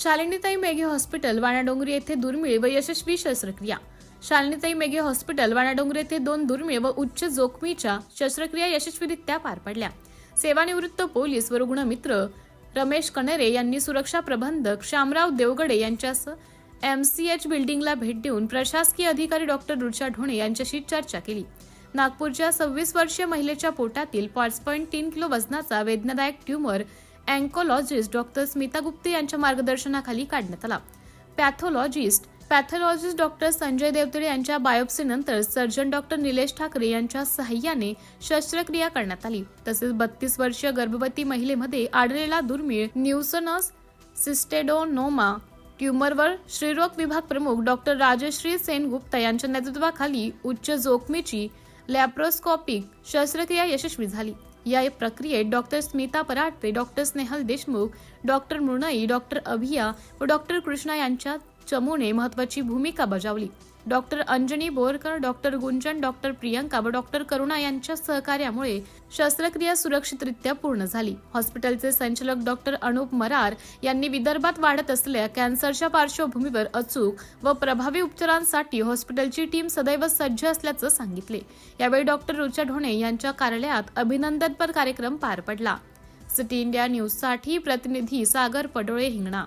शालिनीताई Meghe hospital वाणाडोंगरी येथे दुर्मिळ व यशस्वी शस्त्रक्रिया. शालिनीताई मेघे हॉस्पिटल वाणाडोंगरी येथे 2 दुर्मिळ व उच्च जोखमीच्या शस्त्रक्रिया यशस्वीरित्या पार पडल्या. सेवानिवृत्त पोलीस व रुग्णमित्र रमेश कनेरे यांनी सुरक्षा प्रबंधक श्यामराव देवगडे यांच्यासह MCH बिल्डिंगला भेट देऊन प्रशासकीय अधिकारी डॉक्टर रुचा ढोणे यांच्याशी चर्चा केली. नागपूरच्या 26 वर्षीय महिलेच्या पोटातील 5.3 किलो वजनाचा वेदनादायक ट्यूमर अँकोलॉजिस्ट डॉक्टर स्मिता गुप्ते यांच्या मार्गदर्शनाखाली काढण्यात आला. पॅथॉलॉजिस्ट डॉक्टर संजय देवतळे यांच्या बायोप्सीनंतर सर्जन डॉक्टर निलेश ठाकरे यांच्या सहाय्याने शस्त्रक्रिया करण्यात आली. तसेच 32 वर्षीय गर्भवती महिलेमध्ये आढळलेला दुर्मिळ न्यूसनस सिस्टेडोनोमा ट्यूमरवर श्रीरोग विभाग प्रमुख डॉक्टर राजश्री सेनगुप्ता यांच्या नेतृत्वाखाली उच्च जोखमीची लॅप्रोस्कोपिक शस्त्रक्रिया यशस्वी झाली. या प्रक्रियेत doctor Smita Paratwe, doctor Snehal Deshmukh, doctor Mrunai, doctor Abhiya व डॉक्टर कृष्णा यांच्या चमूने महत्वाची भूमिका बजावली. Doctor Anjani Borkar, doctor Gunjan, doctor Priyanka व डॉक्टर करुणा यांच्या सहकार्यामुळे शस्त्रक्रिया सुरक्षितरित्या पूर्ण झाली. हॉस्पिटलचे संचालक डॉक्टर अनुप मरार यांनी विदर्भात वाढत असलेल्या कॅन्सरच्या पार्श्वभूमीवर अचूक व प्रभावी उपचारांसाठी हॉस्पिटलची टीम सदैव सज्ज असल्याचं सांगितले. यावेळी डॉक्टर रुचा ढोणे यांच्या कार्यालयात अभिनंदनपर कार्यक्रम पार पडला. सिटी इंडिया न्यूजसाठी प्रतिनिधी सागर पडोळे, हिंगणा.